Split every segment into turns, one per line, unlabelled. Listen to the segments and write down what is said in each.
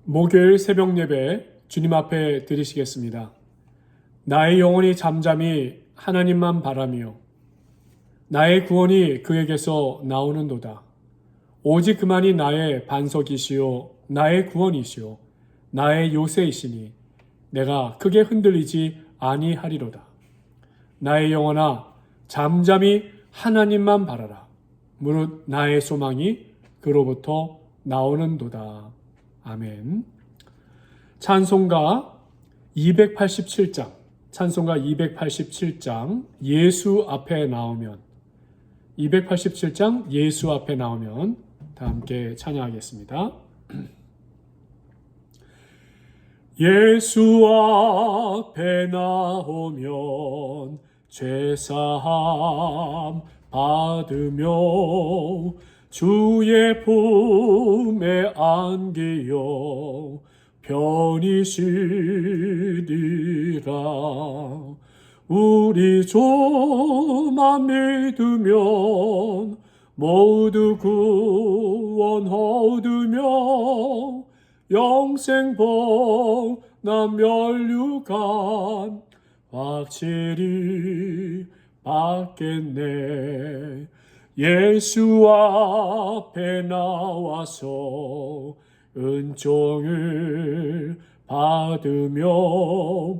목요일 새벽 예배 주님 앞에 드리시겠습니다. 나의 영혼이 잠잠히 하나님만 바라며 나의 구원이 그에게서 나오는도다. 오직 그만이 나의 반석이시요 나의 구원이시요 나의 요새이시니 내가 크게 흔들리지 아니하리로다. 나의 영혼아 잠잠히 하나님만 바라라. 무릇 나의 소망이 그로부터 나오는도다. 아멘. 찬송가 287장, 찬송가 287장 예수 앞에 나오면, 287장 예수 앞에 나오면 다 함께 찬양하겠습니다. 예수 앞에 나오면 죄사함 받으며 주의 품에 안기어 편히 쉬리라. 우리 조만 믿으면 모두 구원 얻으며 영생복 난 멸류관 확실히 받겠네. 예수 앞에 나와서 은총을 받으며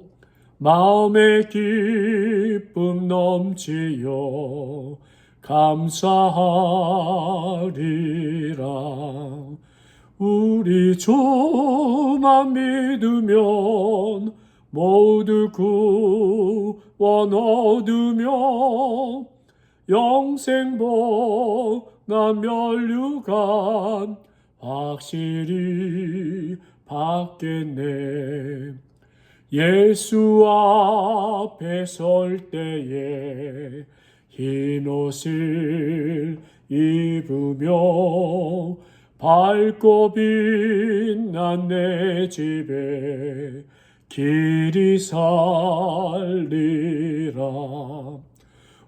마음의 기쁨 넘치어 감사하리라. 우리 조만 믿으면 모두 구원 얻으며 영생복 난 멸류관 확실히 받겠네. 예수 앞에 설 때에 흰 옷을 입으며 밝고 빛난 내 집에 길이 살리라.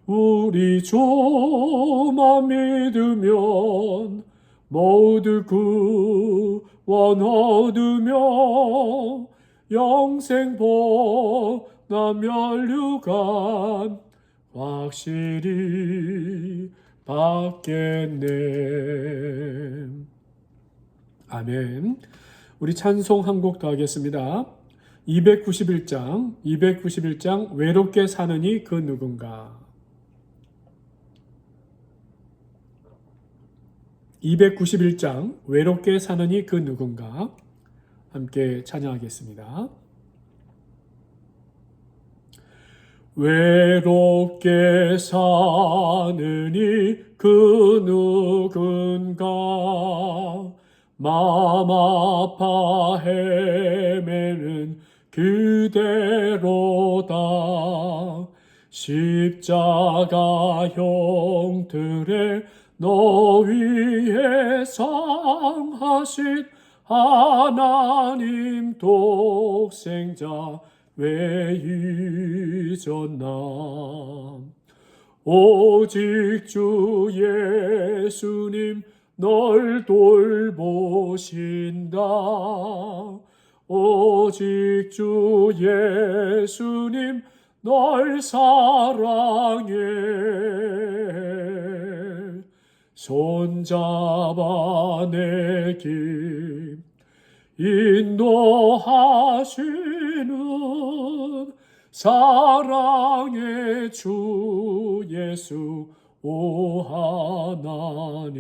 우리 조만 믿으면 모두 구원 얻으며 영생복 난 멸류관 확실히 받겠네. 아멘. 우리 찬송 한 곡 더 하겠습니다. 291장 외롭게 사느니 그 누군가. 291장 외롭게 사느니 그 누군가 함께 찬양하겠습니다. 외롭게 사느니 그 누군가 마음 아파 헤매는 그대로다. 십자가 형틀에 너 위에 상하신 하나님 독생자 왜 잊었나. 오직 주 예수님 널 돌보신다. 오직 주 예수님 널 사랑해. 손잡아 내 길 인도하시는 사랑의 주 예수 오 하나님.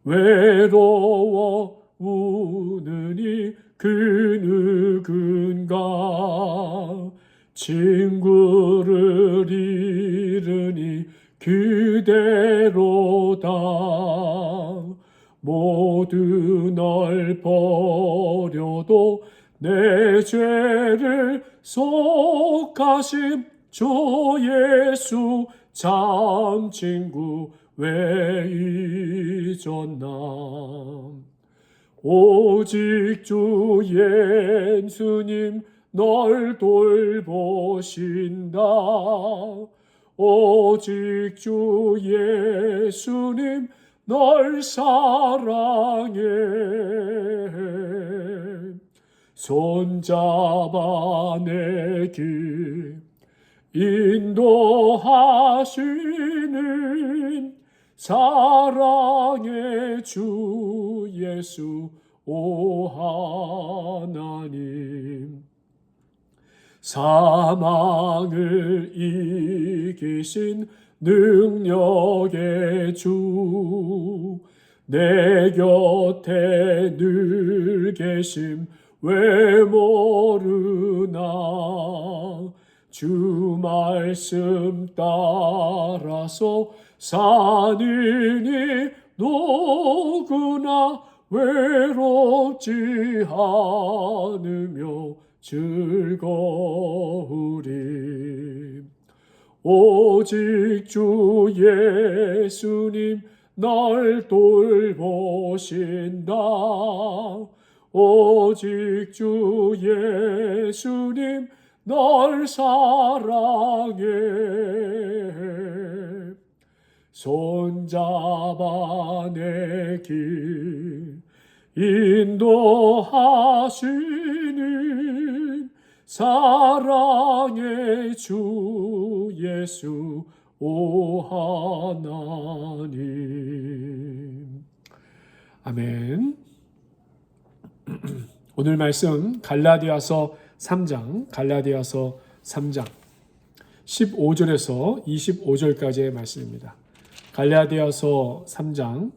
외로워 우느니 그 누군가 친구를 잃으니 그대로다. 모두 널 버려도 내 죄를 속하심 주 예수 참 친구 왜 잊었나. 오직 주 예수님 널 돌보신다. 오직 주 예수님 널 사랑해. 손잡아 내 길 인도하시는 사랑의 주 예수 오 하나님, 사망을 이기신 능력의 주, 내 곁에 늘 계심 왜 모르나. 주 말씀 따라서 사느니 누구나 외롭지 않으며 즐거우리. 오직 주 예수님 날 돌보신다. 오직 주 예수님 널 사랑해. 손잡아 내 길 인도하시는 사랑의 주 예수 오 하나님. 아멘. 오늘 말씀 갈라디아서 3장 15절에서 25절까지의 말씀입니다. 갈라디아서 3장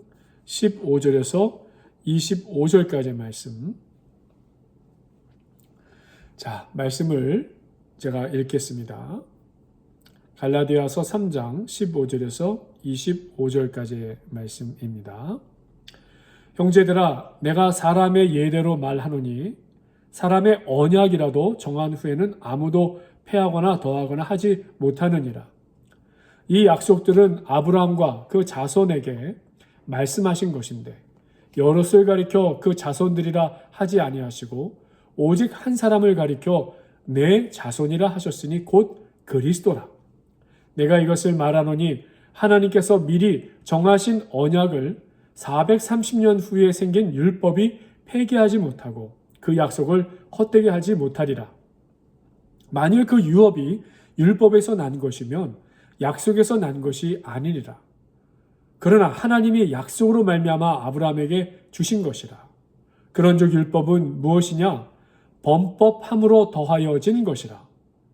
15절에서 25절까지의 말씀. 자, 말씀을 제가 읽겠습니다. 갈라디아서 3장 15절에서 25절까지의 말씀입니다. 형제들아, 내가 사람의 예대로 말하노니 사람의 언약이라도 정한 후에는 아무도 패하거나 더하거나 하지 못하느니라. 이 약속들은 아브라함과 그 자손에게 말씀하신 것인데 여럿을 가리켜 그 자손들이라 하지 아니하시고 오직 한 사람을 가리켜 내 자손이라 하셨으니 곧 그리스도라. 내가 이것을 말하노니 하나님께서 미리 정하신 언약을 430년 후에 생긴 율법이 폐기하지 못하고 그 약속을 헛되게 하지 못하리라. 만일 그 유업이 율법에서 난 것이면 약속에서 난 것이 아니니라. 그러나 하나님이 약속으로 말미암아 아브라함에게 주신 것이라. 그런즉 율법은 무엇이냐? 범법함으로 더하여진 것이라.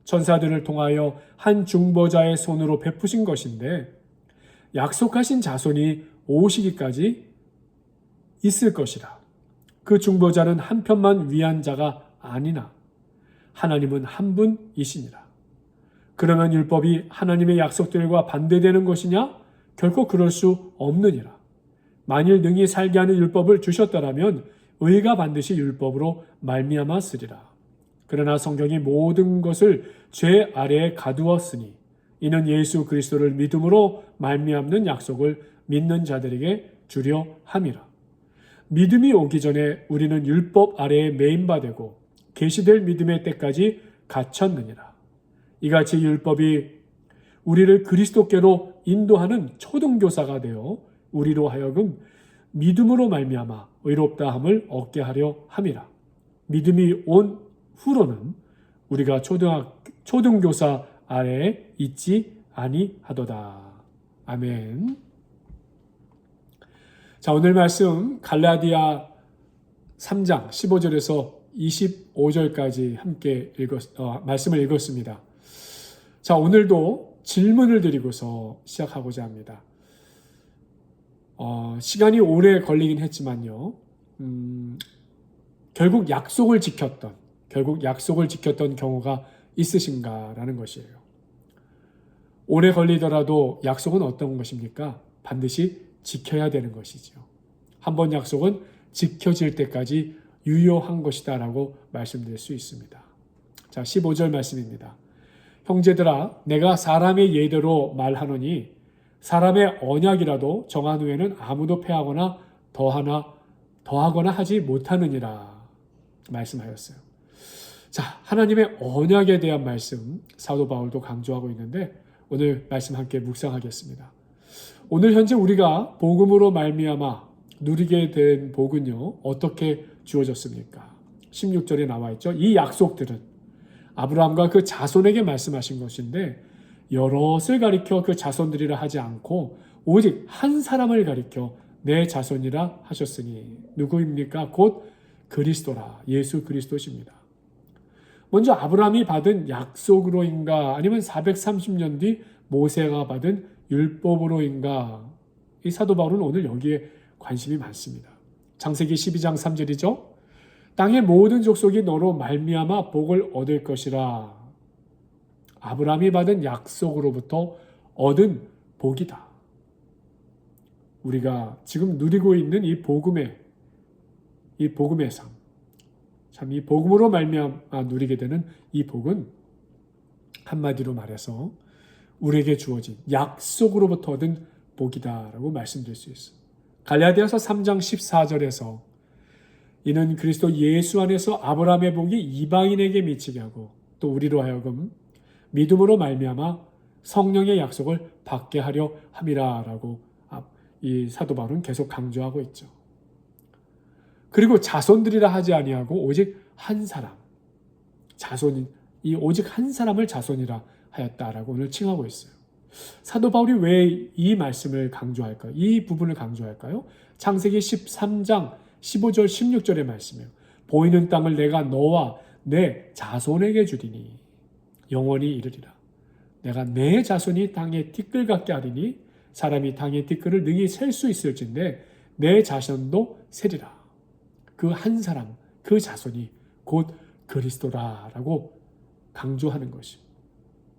천사들을 통하여 한 중보자의 손으로 베푸신 것인데 약속하신 자손이 오시기까지 있을 것이라. 그 중보자는 한 편만 위한 자가 아니나 하나님은 한 분이시니라. 그러면 율법이 하나님의 약속들과 반대되는 것이냐? 결코 그럴 수 없느니라. 만일 능히 살게 하는 율법을 주셨더라면 의가 반드시 율법으로 말미암았으리라. 그러나 성경이 모든 것을 죄 아래에 가두었으니 이는 예수 그리스도를 믿음으로 말미암는 약속을 믿는 자들에게 주려 함이라. 믿음이 오기 전에 우리는 율법 아래에 매인바 되고 계시될 믿음의 때까지 갇혔느니라. 이같이 율법이 우리를 그리스도께로 인도하는 초등교사가 되어 우리로 하여금 믿음으로 말미암아 의롭다함을 얻게 하려 함이라. 믿음이 온 후로는 우리가 초등교사 아래에 있지 아니하도다. 아멘. 자, 오늘 말씀 갈라디아 3장 15절에서 25절까지 함께 말씀을 읽었습니다. 자, 오늘도 질문을 드리고서 시작하고자 합니다. 시간이 오래 걸리긴 했지만요. 결국 약속을 지켰던 경우가 있으신가라는 것이에요. 오래 걸리더라도 약속은 어떤 것입니까? 반드시 지켜야 되는 것이죠. 한번 약속은 지켜질 때까지 유효한 것이다라고 말씀드릴 수 있습니다. 자, 15절 말씀입니다. 형제들아, 내가 사람의 예대로 말하노니 사람의 언약이라도 정한 후에는 아무도 패하거나 더하거나 하지 못하느니라 말씀하였어요. 자, 하나님의 언약에 대한 말씀 사도 바울도 강조하고 있는데 오늘 말씀 함께 묵상하겠습니다. 오늘 현재 우리가 복음으로 말미암아 누리게 된 복은요, 어떻게 주어졌습니까? 16절에 나와 있죠. 이 약속들은 아브라함과 그 자손에게 말씀하신 것인데 여럿을 가리켜 그 자손들이라 하지 않고 오직 한 사람을 가리켜 내 자손이라 하셨으니 누구입니까? 곧 그리스도라. 예수 그리스도십니다. 먼저 아브라함이 받은 약속으로인가 아니면 430년 뒤 모세가 받은 율법으로인가? 이 사도 바울은 오늘 여기에 관심이 많습니다. 창세기 12장 3절이죠. 땅의 모든 족속이 너로 말미암아 복을 얻을 것이라. 아브라함이 받은 약속으로부터 얻은 복이다. 우리가 지금 누리고 있는 이 복음의 삶, 참 이 복음으로 말미암아 누리게 되는 이 복은 한마디로 말해서 우리에게 주어진 약속으로부터 얻은 복이다라고 말씀드릴 수 있어요. 갈라디아서 3장 14절에서 이는 그리스도 예수 안에서 아브라함의 복이 이방인에게 미치게 하고 또 우리로 하여금 믿음으로 말미암아 성령의 약속을 받게 하려 함이라라고 이 사도 바울은 계속 강조하고 있죠. 그리고 자손들이라 하지 아니하고 오직 한 사람, 이 오직 한 사람을 자손이라 하였다라고 오늘 칭하고 있어요. 사도 바울이 왜 이 말씀을 강조할까요? 이 부분을 강조할까요? 창세기 13장 15절 16절의 말씀이에요. 보이는 땅을 내가 너와 내 자손에게 주리니 영원히 이르리라. 내가 내 자손이 땅의 티끌 같게 하리니 사람이 땅의 티끌을 능히 셀 수 있을진데 내 자손도 세리라. 그 한 사람, 그 자손이 곧 그리스도라라고 강조하는 것이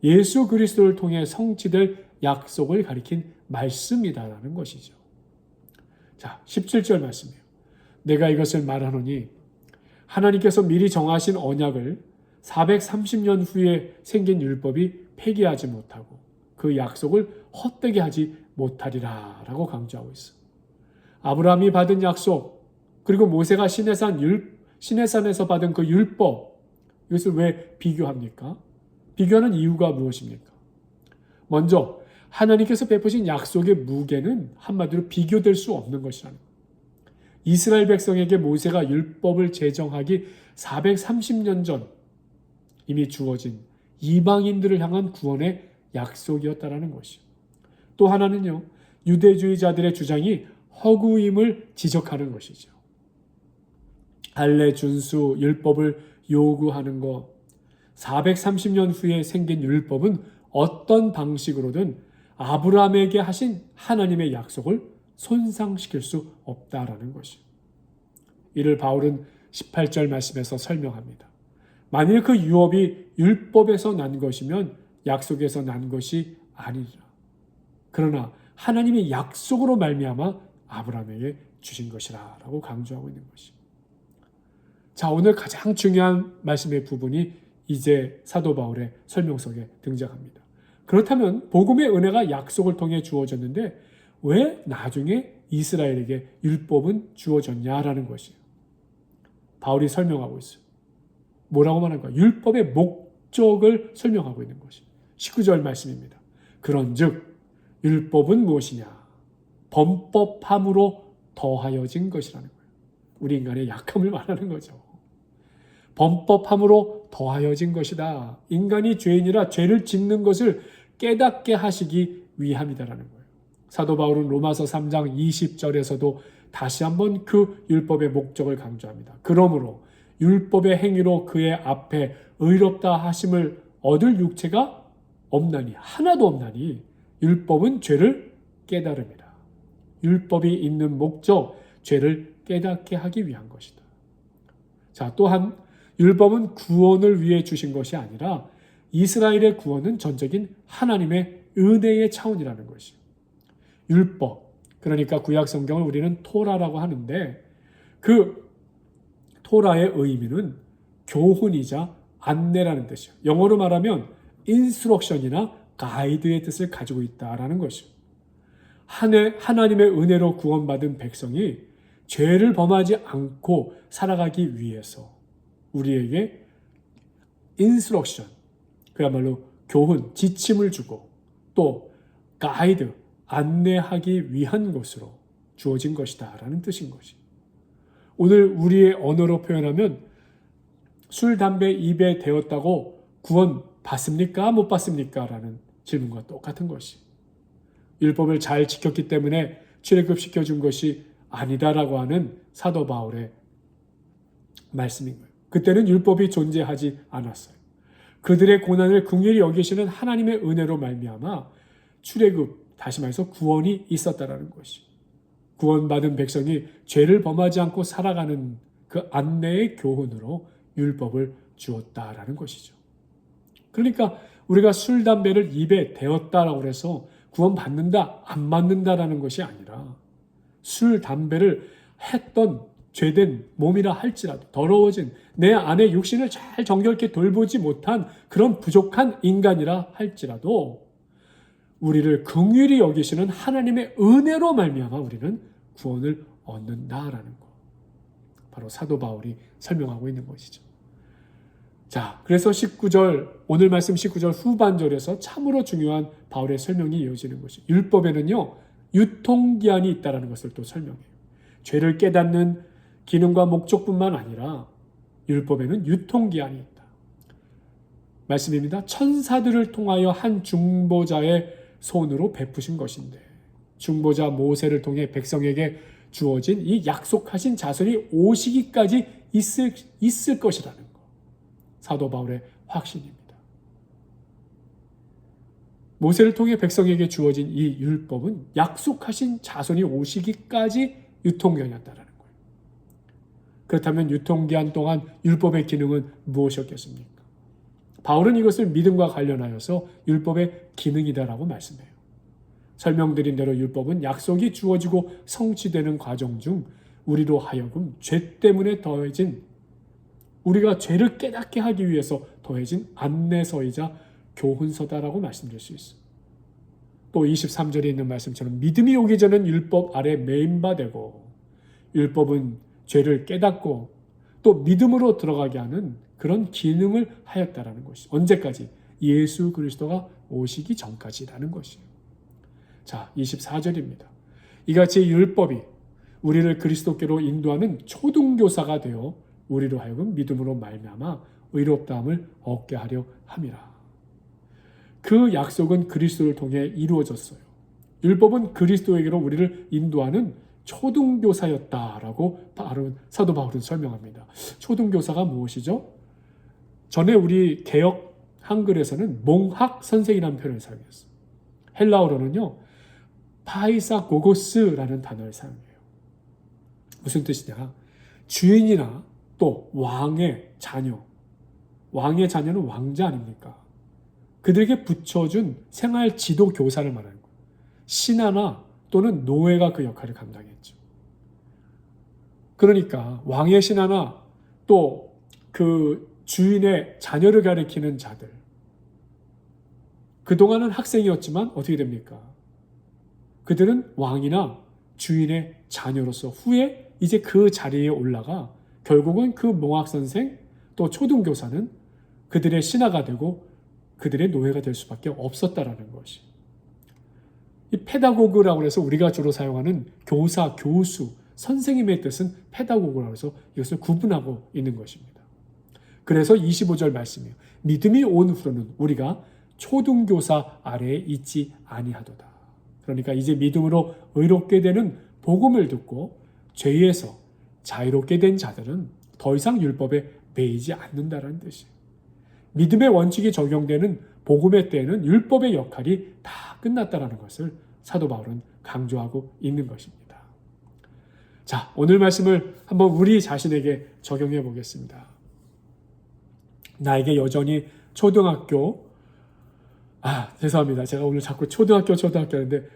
예수 그리스도를 통해 성취될 약속을 가리킨 말씀이다라는 것이죠. 자, 17절 말씀이에요. 내가 이것을 말하노니 하나님께서 미리 정하신 언약을 430년 후에 생긴 율법이 폐기하지 못하고 그 약속을 헛되게 하지 못하리라 라고 강조하고 있어요. 아브라함이 받은 약속 그리고 모세가 시내산에서 받은 그 율법 이것을 왜 비교합니까? 비교하는 이유가 무엇입니까? 먼저 하나님께서 베푸신 약속의 무게는 한마디로 비교될 수 없는 것이라는 거예요. 이스라엘 백성에게 모세가 율법을 제정하기 430년 전 이미 주어진 이방인들을 향한 구원의 약속이었다라는 것이요. 또 하나는요, 유대주의자들의 주장이 허구임을 지적하는 것이죠. 할례 준수 율법을 요구하는 것, 430년 후에 생긴 율법은 어떤 방식으로든 아브라함에게 하신 하나님의 약속을 손상시킬 수 없다라는 것이요. 이를 바울은 18절 말씀에서 설명합니다. 만일 그 유업이 율법에서 난 것이면 약속에서 난 것이 아니라 그러나 하나님의 약속으로 말미암아 아브라함에게 주신 것이라고 강조하고 있는 것입니다. 자, 오늘 가장 중요한 말씀의 부분이 이제 사도 바울의 설명 속에 등장합니다. 그렇다면 복음의 은혜가 약속을 통해 주어졌는데 왜 나중에 이스라엘에게 율법은 주어졌냐라는 것이에요. 바울이 설명하고 있어요. 뭐라고 말하는가? 율법의 목적을 설명하고 있는 것이 19절 말씀입니다. 그런즉 율법은 무엇이냐? 범법함으로 더하여진 것이라는 거예요. 우리 인간의 약함을 말하는 거죠. 범법함으로 더하여진 것이다. 인간이 죄인이라 죄를 짓는 것을 깨닫게 하시기 위함이다라는 거예요. 사도 바울은 로마서 3장 20절에서도 다시 한번 그 율법의 목적을 강조합니다. 그러므로 율법의 행위로 그의 앞에 의롭다 하심을 얻을 육체가 없나니 하나도 없나니 율법은 죄를 깨달음이라. 율법이 있는 목적, 죄를 깨닫게 하기 위한 것이다. 자, 또한 율법은 구원을 위해 주신 것이 아니라 이스라엘의 구원은 전적인 하나님의 은혜의 차원이라는 것이요. 율법, 그러니까 구약 성경을 우리는 토라라고 하는데 그 토라의 의미는 교훈이자 안내라는 뜻이요. 영어로 말하면 인스트럭션이나 가이드의 뜻을 가지고 있다라는 것이요. 하나님의 은혜로 구원받은 백성이 죄를 범하지 않고 살아가기 위해서 우리에게 인스트럭션, 그야말로 교훈, 지침을 주고 또 가이드, 안내하기 위한 것으로 주어진 것이다 라는 뜻인 것이. 오늘 우리의 언어로 표현하면 술, 담배 입에 대었다고 구원 받습니까? 못 받습니까? 라는 질문과 똑같은 것이 율법을 잘 지켰기 때문에 출애굽시켜준 것이 아니다라고 하는 사도 바울의 말씀인 거예요. 그때는 율법이 존재하지 않았어요. 그들의 고난을 긍휼히 여기시는 하나님의 은혜로 말미암아 출애굽, 다시 말해서 구원이 있었다라는 것이 구원받은 백성이 죄를 범하지 않고 살아가는 그 안내의 교훈으로 율법을 주었다라는 것이죠. 그러니까 우리가 술, 담배를 입에 대었다라고 해서 구원받는다, 안 받는다라는 것이 아니라 술, 담배를 했던 죄된 몸이라 할지라도 더러워진 내 안의 육신을 잘 정결케 돌보지 못한 그런 부족한 인간이라 할지라도 우리를 긍휼히 여기시는 하나님의 은혜로 말미암아 우리는 구원을 얻는다라는 것. 바로 사도 바울이 설명하고 있는 것이죠. 자, 그래서 19절, 오늘 말씀 19절 후반절에서 참으로 중요한 바울의 설명이 이어지는 것이 율법에는요, 유통기한이 있다는 것을 또 설명해요. 죄를 깨닫는 기능과 목적뿐만 아니라 율법에는 유통기한이 있다. 말씀입니다. 천사들을 통하여 한 중보자의 손으로 베푸신 것인데 중보자 모세를 통해 백성에게 주어진 이 약속하신 자손이 오시기까지 있을 것이라는 것. 사도 바울의 확신입니다. 모세를 통해 백성에게 주어진 이 율법은 약속하신 자손이 오시기까지 유통기한이었다는 거예요. 그렇다면 유통기한 동안 율법의 기능은 무엇이었겠습니까? 바울은 이것을 믿음과 관련하여서 율법의 기능이다라고 말씀해요. 설명드린 대로 율법은 약속이 주어지고 성취되는 과정 중 우리로 하여금 죄 때문에 더해진 우리가 죄를 깨닫게 하기 위해서 더해진 안내서이자 교훈서다라고 말씀드릴 수 있어요. 또 23절에 있는 말씀처럼 믿음이 오기 전엔 율법 아래 매인 바 되고 율법은 죄를 깨닫고 또 믿음으로 들어가게 하는 그런 기능을 하였다라는 것이 언제까지? 예수 그리스도가 오시기 전까지라는 것이에요. 자, 24절입니다. 이같이 율법이 우리를 그리스도께로 인도하는 초등교사가 되어 우리로 하여금 믿음으로 말미암아 의롭다함을 얻게 하려 함이라. 그 약속은 그리스도를 통해 이루어졌어요. 율법은 그리스도에게로 우리를 인도하는 초등교사였다라고 사도 바울은 설명합니다. 초등교사가 무엇이죠? 전에 우리 개역 한글에서는 몽학 선생이라는 표현을 사용했어요. 헬라어로는요, 파이사고고스라는 단어를 사용해요. 무슨 뜻이냐? 주인이나 또 왕의 자녀, 왕의 자녀는 왕자 아닙니까? 그들에게 붙여준 생활 지도 교사를 말하는 거예요. 신하나 또는 노예가 그 역할을 감당했죠. 그러니까 왕의 신하나 또 그 주인의 자녀를 가리키는 자들, 그동안은 학생이었지만 어떻게 됩니까? 그들은 왕이나 주인의 자녀로서 후에 이제 그 자리에 올라가 결국은 그 몽학선생 또 초등교사는 그들의 신하가 되고 그들의 노예가 될 수밖에 없었다라는 것이. 이 페다고그라고 해서 우리가 주로 사용하는 교사, 교수, 선생님의 뜻은 페다고그라고 해서 이것을 구분하고 있는 것입니다. 그래서 25절 말씀이에요. 믿음이 온 후로는 우리가 초등교사 아래에 있지 아니하도다. 그러니까 이제 믿음으로 의롭게 되는 복음을 듣고 죄에서 자유롭게 된 자들은 더 이상 율법에 매이지 않는다는 뜻이에요. 믿음의 원칙이 적용되는 복음의 때에는 율법의 역할이 다 끝났다는 것을 사도 바울은 강조하고 있는 것입니다. 자, 오늘 말씀을 한번 우리 자신에게 적용해 보겠습니다. 나에게 여전히 초등학교, 죄송합니다. 제가 오늘 자꾸 초등학교 하는데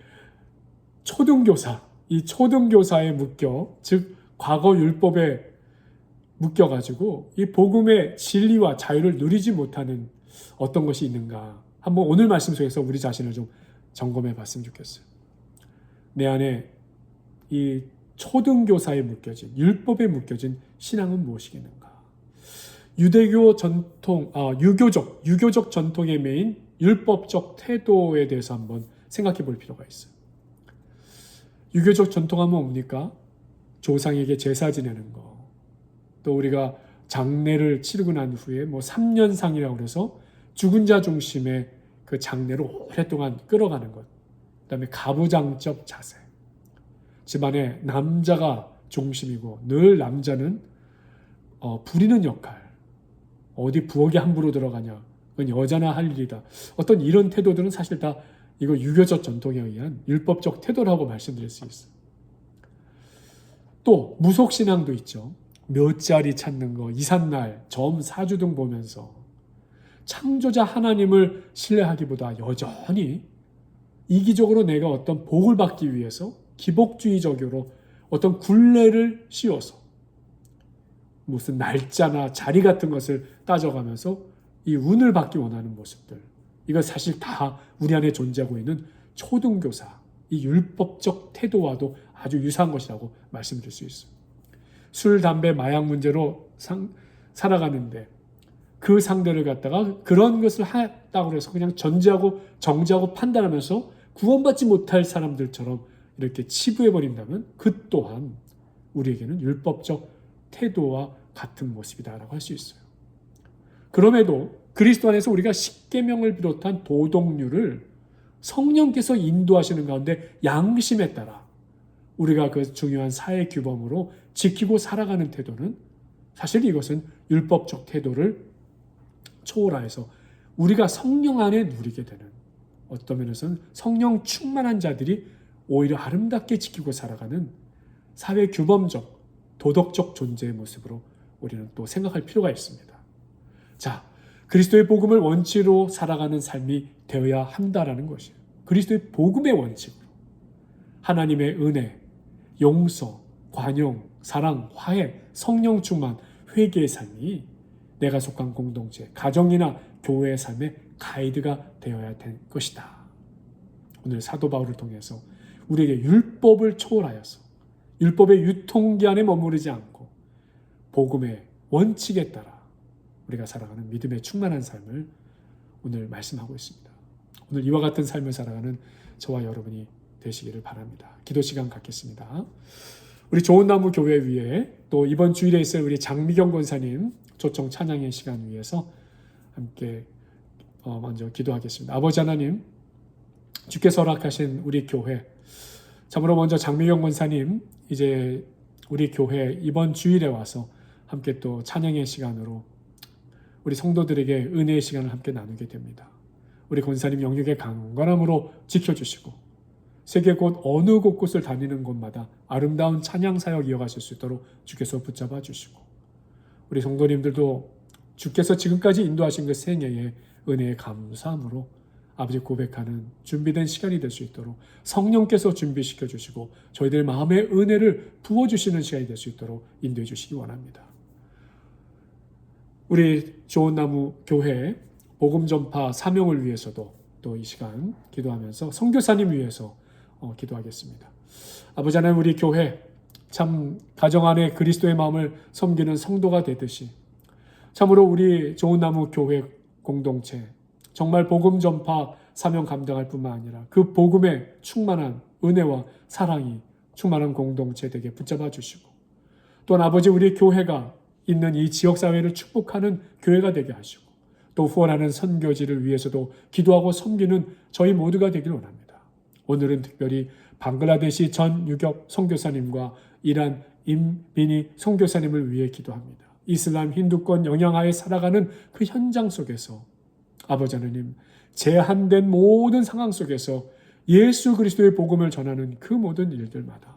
초등교사, 이 초등교사에 묶여, 즉 과거 율법에 묶여가지고 이 복음의 진리와 자유를 누리지 못하는 어떤 것이 있는가 한번 오늘 말씀 속에서 우리 자신을 좀 점검해 봤으면 좋겠어요. 내 안에 이 초등교사에 묶여진 율법에 묶여진 신앙은 무엇이겠는가? 유대교 전통, 유교적 전통에 매인 율법적 태도에 대해서 한번 생각해 볼 필요가 있어요. 유교적 전통하면 뭡니까? 조상에게 제사 지내는 거, 또 우리가 장례를 치르고 난 후에 3년상이라고 그래서 죽은 자 중심의 그 장례를 오랫동안 끌어가는 것. 그다음에 가부장적 자세. 집안에 남자가 중심이고 늘 남자는 부리는 역할. 어디 부엌에 함부로 들어가냐. 그건 여자나 할 일이다. 어떤 이런 태도들은 사실 다 이거 유교적 전통에 의한 율법적 태도라고 말씀드릴 수 있어요. 또 무속신앙도 있죠. 몇 자리 찾는 거, 이삿날, 점, 사주 등 보면서 창조자 하나님을 신뢰하기보다 여전히 이기적으로 내가 어떤 복을 받기 위해서 기복주의적으로 어떤 굴레를 씌워서 무슨 날짜나 자리 같은 것을 따져가면서 이 운을 받기 원하는 모습들, 이거 사실 다 우리 안에 존재하고 있는 초등교사, 이 율법적 태도와도 아주 유사한 것이라고 말씀드릴 수 있어요. 술, 담배, 마약 문제로 살아가는데 그 상대를 갖다가 그런 것을 했다고 해서 그냥 정죄하고 판단하면서 구원받지 못할 사람들처럼 이렇게 치부해버린다면 그 또한 우리에게는 율법적 태도와 같은 모습이다라고 할 수 있어요. 그럼에도 그리스도 안에서 우리가 십계명을 비롯한 도덕률을 성령께서 인도하시는 가운데 양심에 따라 우리가 그 중요한 사회 규범으로 지키고 살아가는 태도는 사실 이것은 율법적 태도를 초월하여서 우리가 성령 안에 누리게 되는, 어떤 면에서는 성령 충만한 자들이 오히려 아름답게 지키고 살아가는 사회 규범적 도덕적 존재의 모습으로 우리는 또 생각할 필요가 있습니다. 자, 그리스도의 복음을 원칙으로 살아가는 삶이 되어야 한다라는 것이에요. 그리스도의 복음의 원칙으로 하나님의 은혜, 용서, 관용, 사랑, 화해, 성령 충만, 회개의 삶이 내가 속한 공동체, 가정이나 교회의 삶의 가이드가 되어야 될 것이다. 오늘 사도 바울을 통해서 우리에게 율법을 초월하여서 율법의 유통기한에 머무르지 않고 복음의 원칙에 따라 우리가 살아가는 믿음의 충만한 삶을 오늘 말씀하고 있습니다. 오늘 이와 같은 삶을 살아가는 저와 여러분이 되시기를 바랍니다. 기도 시간 갖겠습니다. 우리 좋은나무 교회 위에 또 이번 주일에 있을 우리 장미경 권사님 초청 찬양의 시간 위해서 함께 먼저 기도하겠습니다. 아버지 하나님, 주께서 허락하신 우리 교회, 참으로 먼저 장미경 권사님 이제 우리 교회 이번 주일에 와서 함께 또 찬양의 시간으로 우리 성도들에게 은혜의 시간을 함께 나누게 됩니다. 우리 권사님 영역의 강건함으로 지켜주시고 세계 곳 어느 곳곳을 다니는 곳마다 아름다운 찬양 사역 이어가실 수 있도록 주께서 붙잡아 주시고 우리 성도님들도 주께서 지금까지 인도하신 그 생애의 은혜에 감사함으로 아버지 고백하는 준비된 시간이 될 수 있도록 성령께서 준비시켜 주시고 저희들 마음의 은혜를 부어주시는 시간이 될 수 있도록 인도해 주시기 원합니다. 우리 좋은나무 교회 복음 전파 사명을 위해서도 또 이 시간 기도하면서 선교사님 위해서 기도하겠습니다. 아버지 하나님, 우리 교회 참 가정 안에 그리스도의 마음을 섬기는 성도가 되듯이 참으로 우리 좋은나무 교회 공동체 정말 복음 전파 사명 감당할 뿐만 아니라 그 복음의 충만한 은혜와 사랑이 충만한 공동체 되게 붙잡아 주시고 또한 아버지 우리 교회가 있는 이 지역사회를 축복하는 교회가 되게 하시고 또 후원하는 선교지를 위해서도 기도하고 섬기는 저희 모두가 되길 원합니다. 오늘은 특별히 방글라데시 전 유격 선교사님과 이란 임비니 선교사님을 위해 기도합니다. 이슬람 힌두권 영향하에 살아가는 그 현장 속에서 아버지 하나님, 제한된 모든 상황 속에서 예수 그리스도의 복음을 전하는 그 모든 일들마다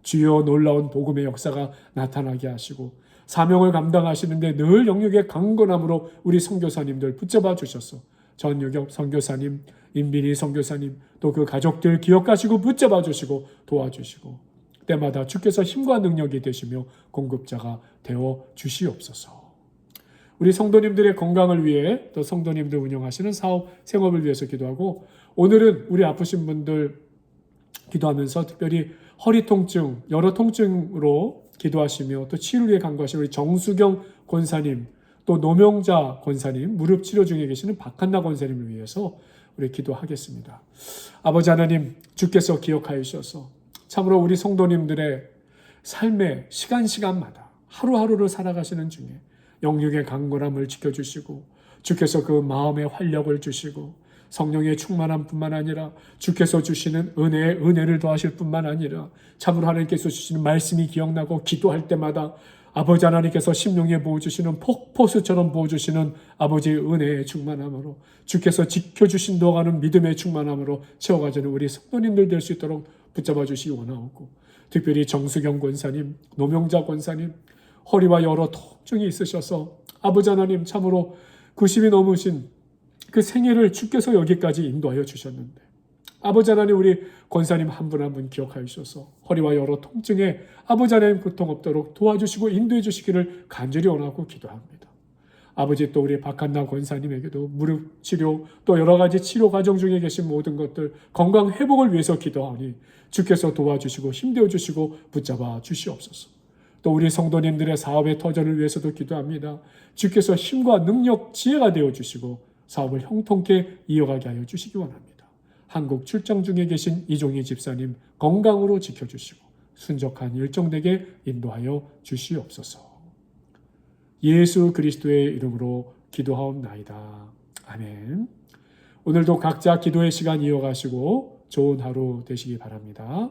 주여 놀라운 복음의 역사가 나타나게 하시고 사명을 감당하시는데 늘 영역의 강건함으로 우리 선교사님들 붙잡아 주셔서 전유격 선교사님, 임빈희 선교사님 또 그 가족들 기억하시고 붙잡아 주시고 도와주시고 때마다 주께서 힘과 능력이 되시며 공급자가 되어 주시옵소서. 우리 성도님들의 건강을 위해 또 성도님들 운영하시는 사업, 생업을 위해서 기도하고 오늘은 우리 아프신 분들 기도하면서 특별히 허리 통증, 여러 통증으로 기도하시며 또 치료를 위해 간구하시는 우리 정수경 권사님, 또 노명자 권사님, 무릎 치료 중에 계시는 박한나 권사님을 위해서 우리 기도하겠습니다. 아버지 하나님, 주께서 기억하여 주셔서 참으로 우리 성도님들의 삶의 시간마다 하루하루를 살아가시는 중에 영육의 강건함을 지켜주시고 주께서 그 마음의 활력을 주시고 성령의 충만함 뿐만 아니라 주께서 주시는 은혜를 더하실 뿐만 아니라 참으로 하나님께서 주시는 말씀이 기억나고 기도할 때마다 아버지 하나님께서 심령에 부어주시는 폭포수처럼 부어주시는 아버지의 은혜의 충만함으로 주께서 지켜주신다고 하는 믿음의 충만함으로 채워가지는 우리 성도님들 될 수 있도록 붙잡아 주시기 원하옵고 특별히 정수경 권사님, 노명자 권사님 허리와 여러 통증이 있으셔서 아버지 하나님 참으로 90이 넘으신 그 생애를 주께서 여기까지 인도하여 주셨는데 아버지 하나님 우리 권사님 한 분 한 분 기억하여 주셔서 허리와 여러 통증에 아버지 하나님 고통 없도록 도와주시고 인도해 주시기를 간절히 원하고 기도합니다. 아버지 또 우리 박한나 권사님에게도 무릎 치료 또 여러 가지 치료 과정 중에 계신 모든 것들 건강 회복을 위해서 기도하니 주께서 도와주시고 힘내어 주시고 붙잡아 주시옵소서. 또 우리 성도님들의 사업의 터전을 위해서도 기도합니다. 주께서 힘과 능력, 지혜가 되어 주시고 사업을 형통케 이어가게 하여 주시기 원합니다. 한국 출장 중에 계신 이종희 집사님 건강으로 지켜주시고 순적한 일정되게 인도하여 주시옵소서. 예수 그리스도의 이름으로 기도하옵나이다. 아멘. 오늘도 각자 기도의 시간 이어가시고 좋은 하루 되시기 바랍니다.